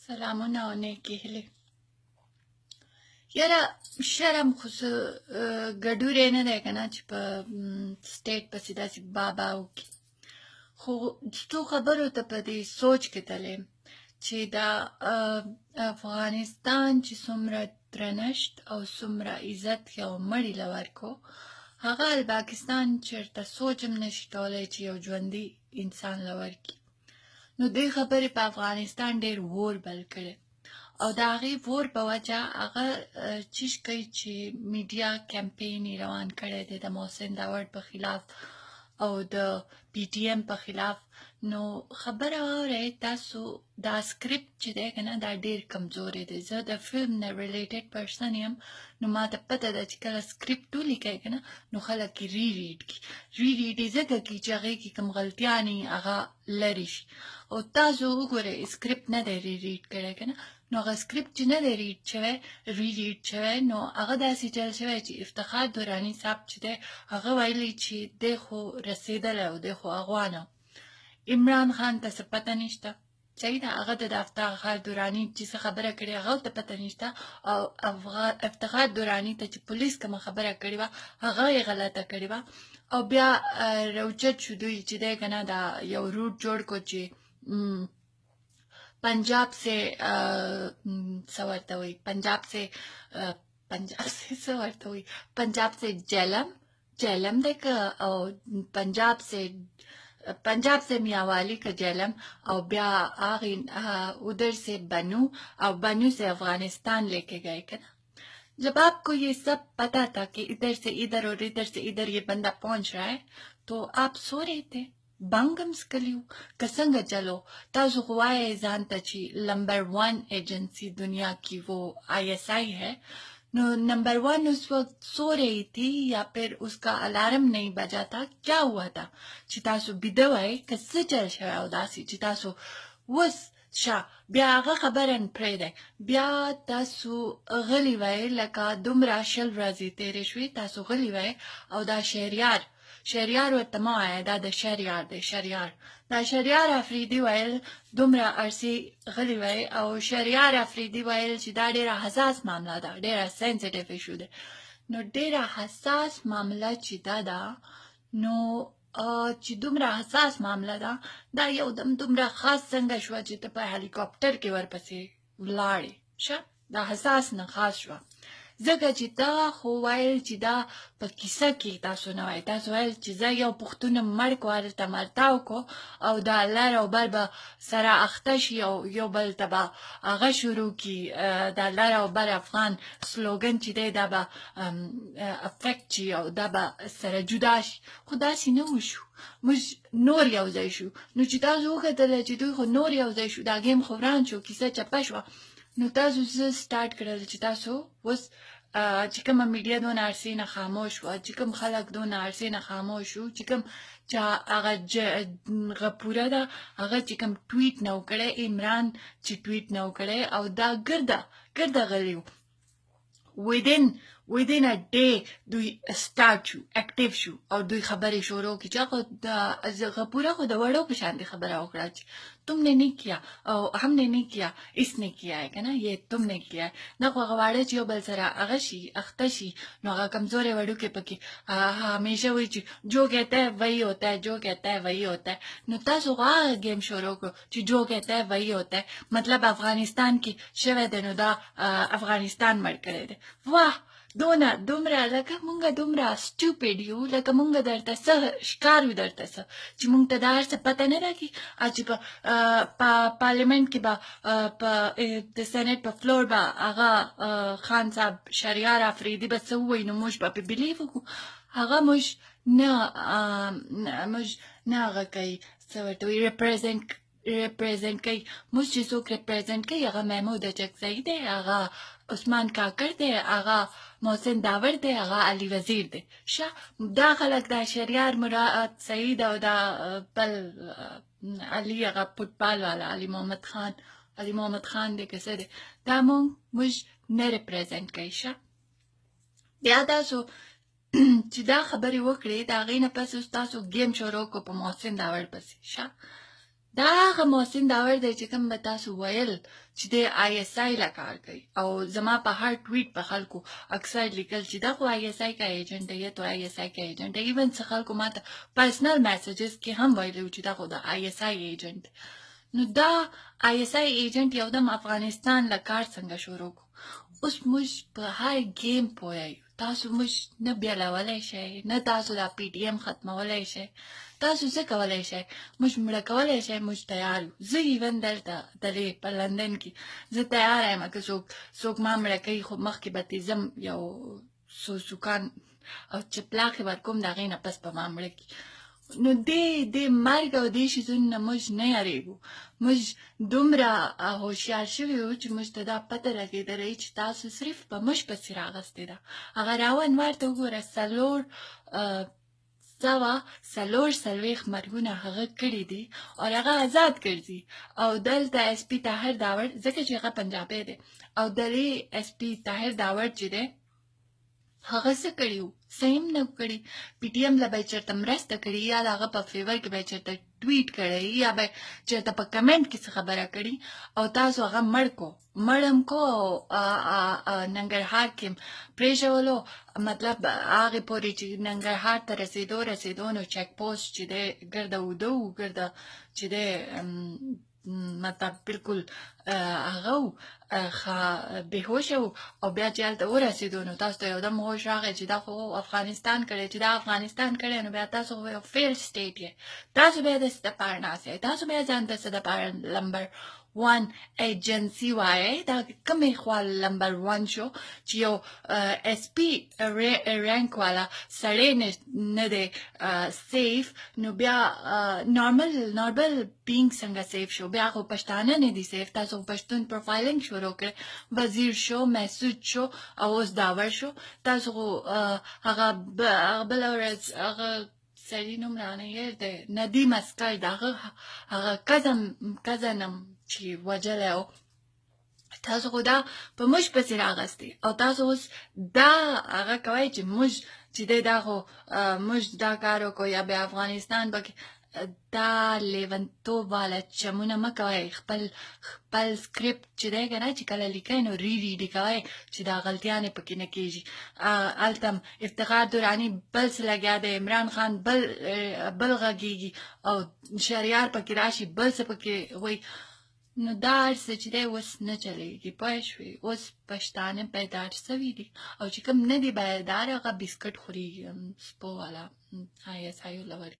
سلامونه او نیکې هیلې. یاره شرم خو څه ګډوری نه دی که نه چې په سټیټ پسې داسې بابا وکړي. خو څو خبرو ته په دې سوچ کې تللی چې دا افغانستان چې څومره درنښت او څومره عزت یو مړي له ورکو، هغه پاکستان چېرته سوچ هم نشي کولی چې یو ژوندي انسان له ورکړي. نو دې خبرې په افغانستان ډېر اور بل کړی او د هغې اور په وجه هغه چیش کوي چې میډیا کمپین یې روان کړی دی د محسن داوړ په خلاف او د پی ټي ایم په خلاف. نو خبره واورئ تاسو، دا سکرپټ چې دی که نه دا ډېر کمزوری دی. زه د فلم نه ریلیټډ پرسن یم، نو ما ته پته ده چې کله سکرپټ ولیکئ که نه نو خلک یې ریډ کړي. ریډ یې ځکه کړي چې هغې کې کوم غلطیانې هغه لرې شي. او تاسو وګورئ سکرپټ نه دی ریډ کړی که نه، نو هغه سکرپټ چې نه دی ریډ شوی نو هغه داسې چل شوی چې افتخار دراني صاحب چې دی هغه ویلي چې دی خو رسېدلی او دی خو افغان و. عمران خان ته څه پته نشته، صحیح ده، هغه د افتخار دراني چې څه خبره کړې هغه ته پته نشته، او افتخار دراني ته چې پولیس کومه خبره کړې وه هغه یې غلطه کړې وه. او بیا راوچت شو دوی چې دی که نه دا یو روټ جوړ کو چې पंजाब से सवर्तवी पंजाब से सवर्तवी पंजाब से जेलम देख पंजाब से मियावाली का जेलम और ब्या आगिन उधर से बनू से अफगानिस्तान लेके गए क्या. जब आपको ये सब पता था कि इधर से इधर और इधर से इधर ये बंदा पहुंच रहा है तो आप सो रहे थे. बंगम स्कलियो कसंग चलो ताजु हुआए जानता ची नंबर 1 एजेंसी दुनिया की वो ISI है. नो नंबर 1 उस वक्त सो रही थी या फिर उसका अलार्म नहीं बजा था, क्या हुआ था? चितासु बिदवाए कससे चल शरा उदासी चितासु वस शा ब्या आगा खबरन प्रेदे ब्या तासु गली वाए लका दुमरा शल राजी तेरे शुई तासु गली वाए और दा شهریار ورته ما وایه دا د شهریار دی. دا شهریار افریدي ویل دومره ارسي غلی وی او شهریار افریدي ویل چې دا ډېره حساس معامله ده، ډېره سنسټیو ایشو ده. نو ډېره حساس معامله چې دا ده، نو چې دومره حساس معامله ده دا یو دم دومره خاص څنګه شوه چې ته په هلیکاپټر کې ورپسې ولاړې شه. دا حساس نه خاص شوه ځکه چې دا خو ویل چې دا په کیسه کې تاسو نه وایي. تاسو ویل چې زه یو پښتون مړ کو هلته مرتاو کو او دا لر او بر به سره اخته شي او یو بل ته به هغه شروع کړي دا لر او بر افغان سلوګن چې دی دا به افکټ شي او دا به سره جدا شي. خو داسې نه وشو، موږ نور یو ځای شو. نو چې تاسو وکتله چې دوی خو نور یو ځای شو، دا ګیم خو وران شو، کیسه چپه شوه. نو تاسو څه سټارټ کړل چې تاسو اوس چې کومه میډیا دونه عرصې نه خاموش وه، چې کوم خلک دونه عرصې نه خاموش وو، چې کوم چې هغه غپوره ده هغه چې کوم ټویټ نه و کړی، عمران چې ټویټ نه و کړی، او دا ګرده غلی و. within a day دوی سټارټ شو، اکټیو شو او دوی خبرې شروع کړي چې غپوره خو د وړو په شان خبره وکړه چې तुम ने नहीं किया और हमने नहीं किया, इसने किया है ना, ये तुमने किया है. ना को गवाड़े चियो बल सरा अगशी अख्तशी नो अगा कमजोर है वड़ू के पकी हमेशा वही चीज जो कहता है वही होता है, जो कहता है वही होता है. नो तासुगा गेम शोरों को जो कहता है वही होता है. मतलब अफगानिस्तान की शवे देनुदा अफगानिस्तान मर करे दे. वाह دومره لکه مونږ دومره سټوپیډ یو، لکه مونږ درته څه ښکار وي درته څه چې مونږ ته دا هر څه پته نه راکړي چې په پارلیمنټ کې به په د سینټ په فلور به هغه خان صاحب شهریار افریدي به څه ووایي نو موږ به پې بلیو وکړو. هغه موږ نه هغه کوي څه ورته وایي ریپرزینټ کوي. موږ چې څوک ریپرزینټ کوي هغه محمود اچکزی دی، هغه عثمان کاکړ دی، هغه محسن داوړ دی، هغه علي وزیر دی. دا خلک دا شهریار مراد سعید او دا بل علي هغه فوټبال والا علي محمد خان دی که څه دی، دا موږ نه ریپرزینټ کوي. بیا تاسو چې دا خبرې وکړې د هغې نه پس تاسو ګیم شروع کو په محسن داوړ پسې. دا هغه محسن داور دی چې کوم به تاسو ویل چې د ISI له کار کوي او زما په هر ټویټ په خلکو اکثر لیکل چې دا خو ISI کا ایجنټ دی تو ISI کا ایجنټ دی ایون څه خلکو ماته پرسنل میسیجز کې هم ویلو چې دا خو د ISI ایجنټ نو دا ISI ایجنټ یو دم افغانستان له کار څنګه شروع کو اوس موږ په هر گیم پوهیو تاسو موږ نه بیلولی شئ نه تاسو دا PTM ختمولی شئ تاسو څه کولی شئ موږ مړه کولی شئ موږ تیار یو زه ایون دلته دلې په لندن کې زه تیار یم که څوک ما مړه کوي خو مخکې به تیزم یو سوکان او چپلاخې ورکوم د هغې نه پس به ما مړه کړي نو د مرګ او دې شیزونو نه موږ نه یارېږو موږ دومره هوښیار شوي وو چې موږ ته دا پته لګېدلی چې تاسو صرف په موږ پسې راغستې ده هغه راونوار ته وګوره څلوېښت مرګونه هغه کړي دي او هغه آزاد ګرځي او دلته SP طاهر داور ځکه چې هغه پنجابی دی او دلې SP طاهر داور چې دی هغه څه کړي وو څه هم نه کړي PTM له به یې چېرته مرسته کړي یا د هغه په فیور کې به یې چېرته ټویټ کړی یا به چېرته په کمنټ کې څه خبره کړي او تاسو هغه مړم کو او ننګرهار کې پرېښولو مطلب هغې پورې چې ننګرهار ته رسېدو نو چیک پوسټ چې دی ګرده اوده و ګرده چې دی مطلب بالکل هغه بېهوشه و او بیا چې هلته ورسېدو نو تاسو ته یو دم هوش راغی چې دا خو افغانستان کړی چې دا افغانستان کړی نو بیا تاسو خو یو فیل سټیټ یې تاسو بیا د څه دپاره ناست یئ تاسو بیا ځان ته څه دپاره نمبر 1 ایجنسي وایئ دا کومې خوا نمبر 1 شو چې یو SP رینک والا سړی نه دی سیف نو بیا نارمل بینګ څنګه سیف شو بیا خو پښتانه نه دي سیف تاسو پښتون پروفایلینګ شروع کړ وزیر شو مسعود شو او اوس داور شو تاسو خو هغه بله ورځ هغه سړي نوم رانه یاد دی ندیم اسکر د هغه کزنم چې وجلی و تاسو خو دا په موږ پسې راغستې او تاسو اوس دا هغه کوئ چې موږ چې دی دا خو موږ دا کار وکړو یا بیا افغانستان به دا لیونتوب والا چمونه مه کوئ خپل سکریپټ چې دی که نه چې کله لیکئ نو ریډي کوئ چې دا غلطیانې پکې نه کېږي هلته افتخار دراني بل څه لګیا دی عمران خان بل غږېږي او شهریار پکې راشي بل څه پکې وایي نو دا هر څه چې دی اوس نه چلېږي پوه شوې اوس پښتانه بیدار سوي دي او چې کوم نه دي بیدار هغه بسکټ خوري سپو والا ISI لوري